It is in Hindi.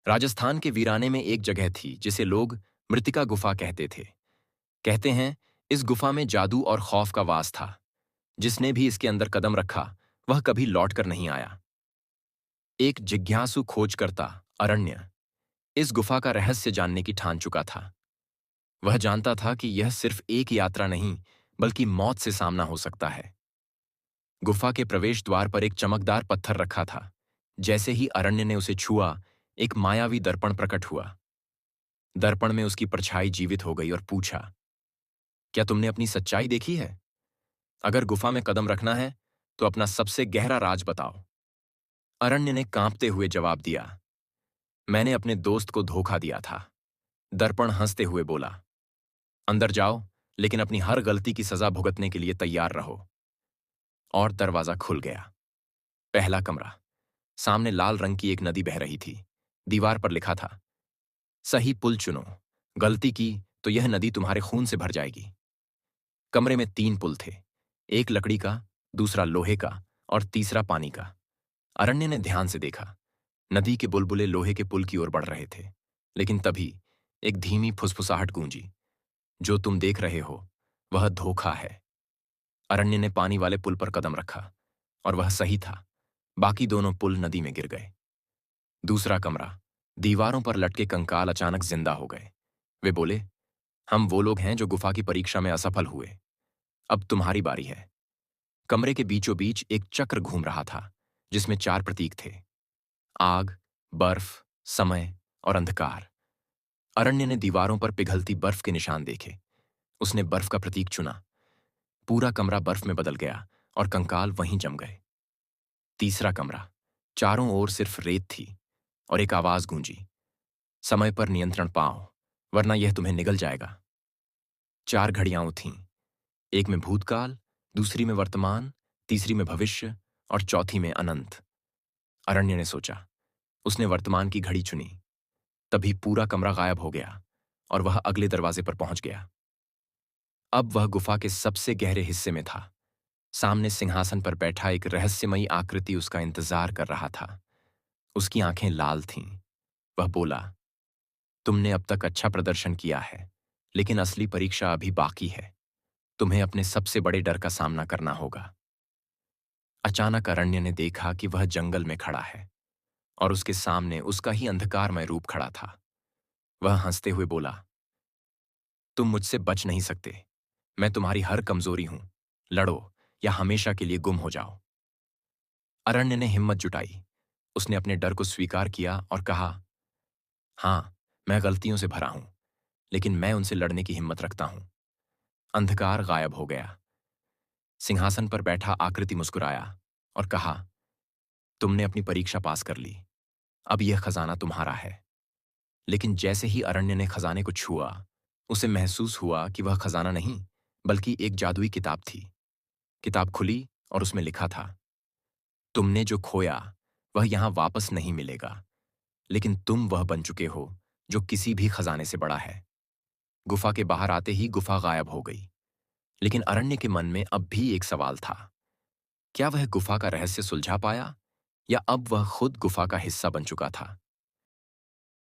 राजस्थान के वीराने में एक जगह थी जिसे लोग मृतिका गुफा कहते थे। कहते हैं इस गुफा में जादू और खौफ का वास था। जिसने भी इसके अंदर कदम रखा वह कभी लौटकर नहीं आया। एक जिज्ञासु खोजकर्ता अरण्य इस गुफा का रहस्य जानने की ठान चुका था। वह जानता था कि यह सिर्फ एक यात्रा नहीं बल्कि मौत से सामना हो सकता है। गुफा के प्रवेश द्वार पर एक चमकदार पत्थर रखा था। जैसे ही अरण्य ने उसे छुआ, एक मायावी दर्पण प्रकट हुआ। दर्पण में उसकी परछाई जीवित हो गई और पूछा, क्या तुमने अपनी सच्चाई देखी है? अगर गुफा में कदम रखना है तो अपना सबसे गहरा राज बताओ। अरण्य ने कांपते हुए जवाब दिया, मैंने अपने दोस्त को धोखा दिया था। दर्पण हंसते हुए बोला, अंदर जाओ, लेकिन अपनी हर गलती की सजा भुगतने के लिए तैयार रहो। और दरवाजा खुल गया। पहला कमरा। सामने लाल रंग की एक नदी बह रही थी। दीवार पर लिखा था, सही पुल चुनो, गलती की तो यह नदी तुम्हारे खून से भर जाएगी। कमरे में 3 पुल थे, एक लकड़ी का, दूसरा लोहे का और तीसरा पानी का। अरण्य ने ध्यान से देखा। नदी के बुलबुले लोहे के पुल की ओर बढ़ रहे थे। लेकिन तभी एक धीमी फुसफुसाहट गूंजी, जो तुम देख रहे हो वह धोखा है। अरण्य ने पानी वाले पुल पर कदम रखा और वह सही था। बाकी दोनों पुल नदी में गिर गए। दूसरा कमरा। दीवारों पर लटके कंकाल अचानक जिंदा हो गए। वे बोले, हम वो लोग हैं जो गुफा की परीक्षा में असफल हुए। अब तुम्हारी बारी है। कमरे के बीचों बीच एक चक्र घूम रहा था जिसमें 4 प्रतीक थे, आग, बर्फ, समय और अंधकार। अरण्य ने दीवारों पर पिघलती बर्फ के निशान देखे। उसने बर्फ का प्रतीक चुना। पूरा कमरा बर्फ में बदल गया और कंकाल वहीं जम गए। तीसरा कमरा। चारों ओर सिर्फ रेत थी और एक आवाज गूंजी, समय पर नियंत्रण पाओ, वरना यह तुम्हें निगल जाएगा। 4 घड़ियां थीं, एक में भूतकाल, दूसरी में वर्तमान, तीसरी में भविष्य और चौथी में अनंत। अरण्य ने सोचा। उसने वर्तमान की घड़ी चुनी। तभी पूरा कमरा गायब हो गया और वह अगले दरवाजे पर पहुंच गया। अब वह गुफा के सबसे गहरे हिस्से में था। सामने सिंहासन पर बैठा एक रहस्यमयी आकृति उसका इंतजार कर रहा था। उसकी आंखें लाल थीं। वह बोला, तुमने अब तक अच्छा प्रदर्शन किया है, लेकिन असली परीक्षा अभी बाकी है। तुम्हें अपने सबसे बड़े डर का सामना करना होगा। अचानक अरण्य ने देखा कि वह जंगल में खड़ा है और उसके सामने उसका ही अंधकारमय रूप खड़ा था। वह हंसते हुए बोला, तुम मुझसे बच नहीं सकते। मैं तुम्हारी हर कमजोरी हूं। लड़ो या हमेशा के लिए गुम हो जाओ। अरण्य ने हिम्मत जुटाई। उसने अपने डर को स्वीकार किया और कहा, हाँ, मैं गलतियों से भरा हूं, लेकिन मैं उनसे लड़ने की हिम्मत रखता हूं। अंधकार गायब हो गया। सिंहासन पर बैठा आकृति मुस्कुराया और कहा, तुमने अपनी परीक्षा पास कर ली। अब यह खजाना तुम्हारा है। लेकिन जैसे ही अरण्य ने खजाने को छुआ, उसे महसूस हुआ कि वह खजाना नहीं, बल्कि एक जादुई किताब थी। किताब खुली और उसमें लिखा था, तुमने जो खोया वह यहां वापस नहीं मिलेगा, लेकिन तुम वह बन चुके हो जो किसी भी खजाने से बड़ा है। गुफा के बाहर आते ही गुफा गायब हो गई। लेकिन अरण्य के मन में अब भी एक सवाल था, क्या वह गुफा का रहस्य सुलझा पाया या अब वह खुद गुफा का हिस्सा बन चुका था?